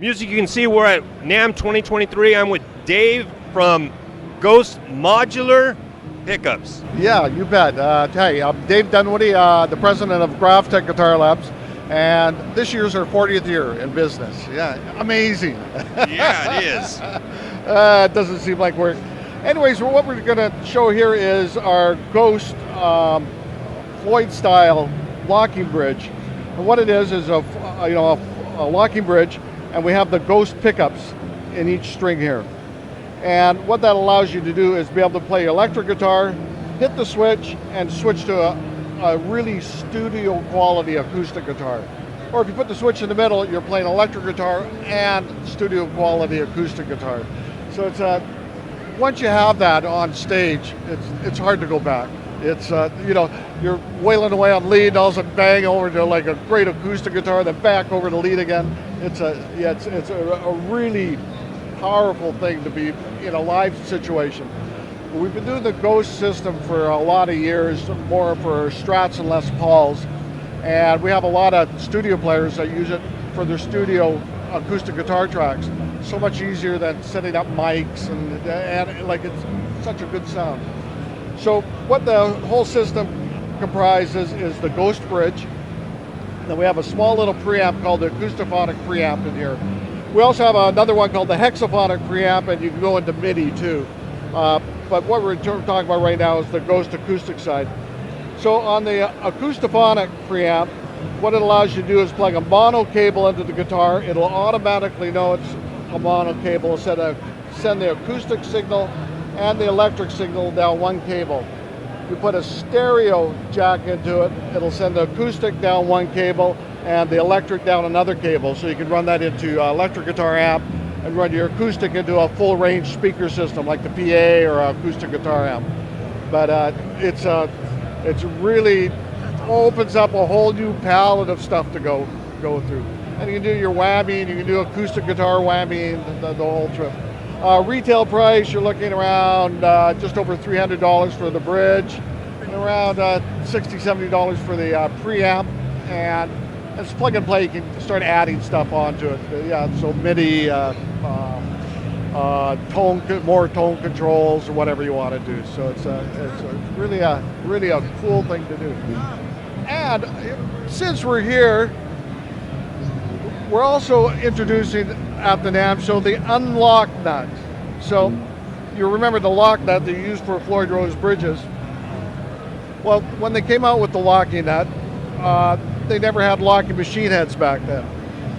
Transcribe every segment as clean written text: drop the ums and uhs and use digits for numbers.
Music You Can See, we're at NAMM 2023. I'm with Dave from Ghost Modular Pickups. Yeah, you bet. Hey, I'm Dave Dunwoody, the president of Graphtech Guitar Labs, and this year's our 40th year in business. Yeah, amazing. Yeah, it is. It doesn't seem like we're... Anyways, what we're going to show here is our Ghost Floyd-style locking bridge. And what it is a locking bridge, and we have the Ghost pickups in each string here. And what that allows you to do is be able to play electric guitar, hit the switch, and switch to a really studio quality acoustic guitar. Or if you put the switch in the middle, you're playing electric guitar and studio quality acoustic guitar. So it's once you have that on stage, it's hard to go back. It's you're wailing away on lead, and all of a sudden bang over to like a great acoustic guitar, then back over to lead again. It's a really powerful thing to be in a live situation. We've been doing the Ghost system for a lot of years, more for Strats and Les Pauls, and we have a lot of studio players that use it for their studio acoustic guitar tracks. So much easier than setting up mics and like it's such a good sound. So what the whole system comprises is the Ghost bridge. Then we have a small little preamp called the Acoustophonic preamp in here. We also have another one called the Hexaphonic preamp, and you can go into MIDI too. But what we're talking about right now is the Ghost acoustic side. So on the Acoustophonic preamp, what it allows you to do is plug a mono cable into the guitar. It'll automatically know it's a mono cable, send the acoustic signal and the electric signal down one cable. You put a stereo jack into it, it'll send the acoustic down one cable and the electric down another cable. So you can run that into electric guitar amp and run your acoustic into a full range speaker system like the PA or acoustic guitar amp. But it's really opens up a whole new palette of stuff to go through. And you can do your whammy, and you can do acoustic guitar whammy, and the whole trip. Retail price, you're looking around just over $300 for the bridge, and around $60, $70 for the preamp, and it's plug and play. You can start adding stuff onto it. So MIDI, more tone controls, or whatever you want to do. So it's really a cool thing to do. And since we're here, we're also introducing at the NAMM show the unlock nut. So you remember the lock nut that you used for Floyd Rose bridges. Well, when they came out with the locking nut, they never had locking machine heads back then.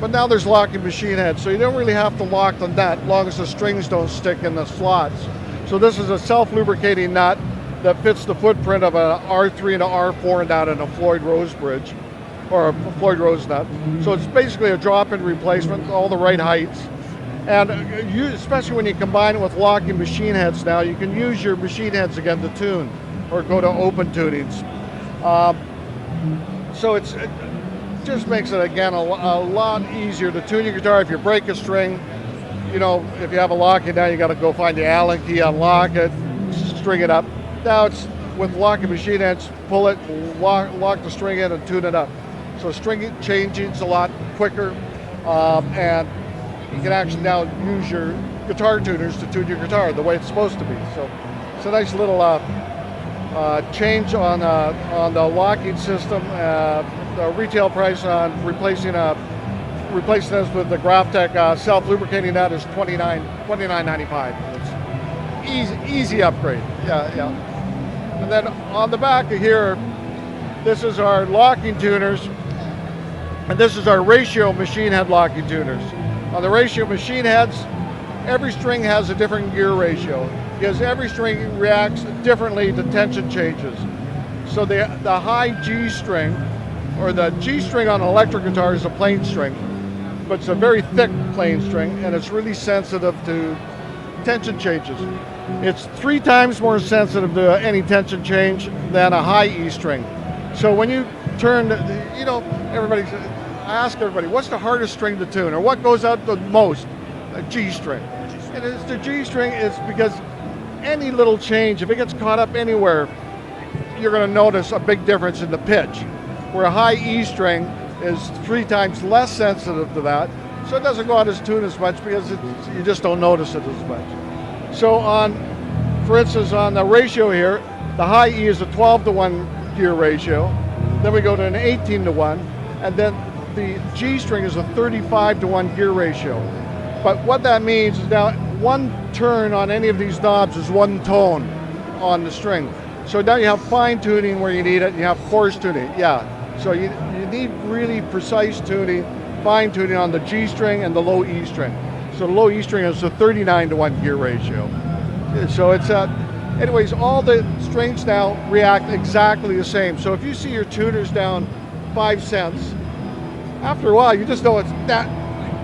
But now there's locking machine heads, so you don't really have to lock the nut as long as the strings don't stick in the slots. So this is a self-lubricating nut that fits the footprint of an R3 and an R4 nut in a Floyd Rose bridge, or a Floyd Rose nut. So it's basically a drop-in replacement, all the right heights. And especially when you combine it with locking machine heads now, you can use your machine heads again to tune, or go to open tunings. So it just makes it, again, a lot easier to tune your guitar. If you break a string, if you have a locking now, you got to go find the Allen key, unlock it, string it up. Now it's with locking machine heads, pull it, lock the string in and tune it up. So string changing is a lot quicker, and you can actually now use your guitar tuners to tune your guitar the way it's supposed to be. So it's a nice little change on the locking system. The retail price on replacing this with the Graphtech self-lubricating nut is $29.95. It's easy upgrade. Yeah. And then on the back of here, this is our locking tuners, and this is our ratio machine head locking tuners. On the ratio machine heads, every string has a different gear ratio, because every string reacts differently to tension changes. So the high G string, or the G string on an electric guitar, is a plain string, but it's a very thick plain string, and it's really sensitive to tension changes. It's 3 times more sensitive to any tension change than a high E string. So when you turn, I ask everybody, what's the hardest string to tune, or what goes out the most? A G string. And it's the G string is because any little change, if it gets caught up anywhere, you're going to notice a big difference in the pitch. Where a high E string is 3 times less sensitive to that, So it doesn't go out as tune as much because you just don't notice it as much. So for instance, on the ratio here, the high E is a 12-to-1 gear ratio. Then we go to an 18-to-1, and then the G string is a 35-to-1 gear ratio. But what that means is now one turn on any of these knobs is one tone on the string. So now you have fine tuning where you need it, and you have coarse tuning. Yeah, so you need really precise tuning, fine tuning on the G string and the low E string. So the low E string is a 39-to-1 gear ratio. So it's anyways, all the strings now react exactly the same. So if you see your tuners down 5 cents, after a while you just know it's that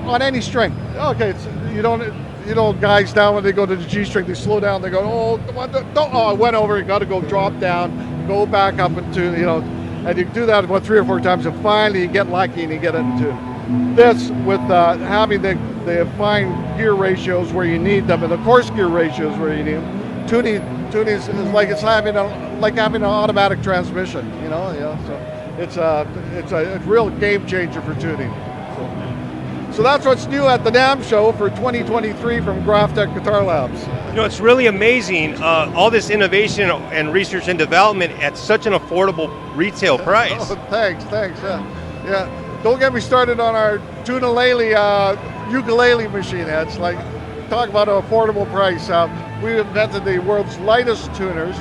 on any string. Okay, you don't guys down when they go to the G string, they slow down, they go, oh, come on, don't, oh, I went over, you got to go drop down, go back up into, and you do that about 3 or 4 times, and finally you get lucky and you get it in tune. This, with having the fine gear ratios where you need them and the coarse gear ratios where you need them, tuning is like having an automatic transmission, So it's a real game changer for tuning. So that's what's new at the NAMM show for 2023 from Graphtech Guitar Labs. It's really amazing, all this innovation and research and development at such an affordable retail price. Oh, thanks, yeah. Don't get me started on our ukulele machine heads. Like, talk about an affordable price. We invented the world's lightest tuners.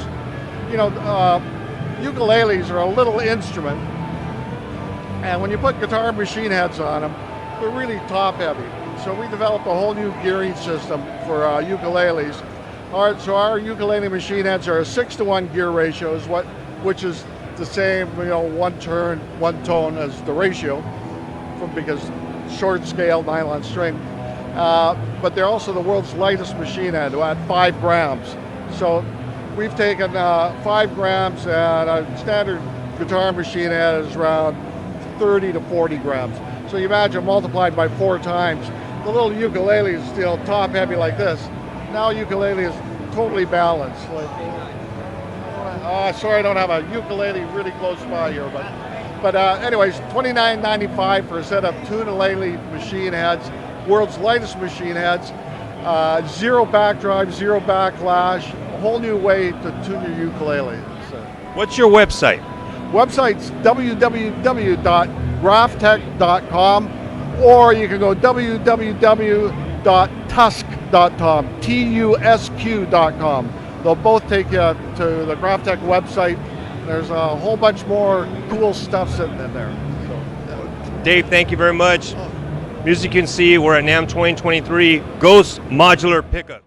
Ukuleles are a little instrument, and when you put guitar machine heads on them, they're really top heavy. So we developed a whole new gearing system for ukuleles. So our ukulele machine heads are a 6-to-1 gear ratio, which is the same, one turn, one tone as the ratio, because short scale nylon string. But they're also the world's lightest machine head at 5 grams. So we've taken 5 grams, and a standard guitar machine head is around 30 to 40 grams. So you imagine multiplied by 4 times. The little ukulele is still top heavy like this. Now ukulele is totally balanced. Sorry, I don't have a ukulele really close by here, but anyways, $29.95 for a set of ukulele machine heads, world's lightest machine heads, 0 backdrive, 0 backlash, a whole new way to tune your ukulele. So. What's your website? Website's www.graphtech.com, or you can go www.TUSQ.com, TUSQ.com. They'll both take you to the Graphtech website. There's a whole bunch more cool stuff sitting in there. So. Dave, thank you very much. MusicUCanSee, we're at NAMM 2023 Ghost Modular Pickup.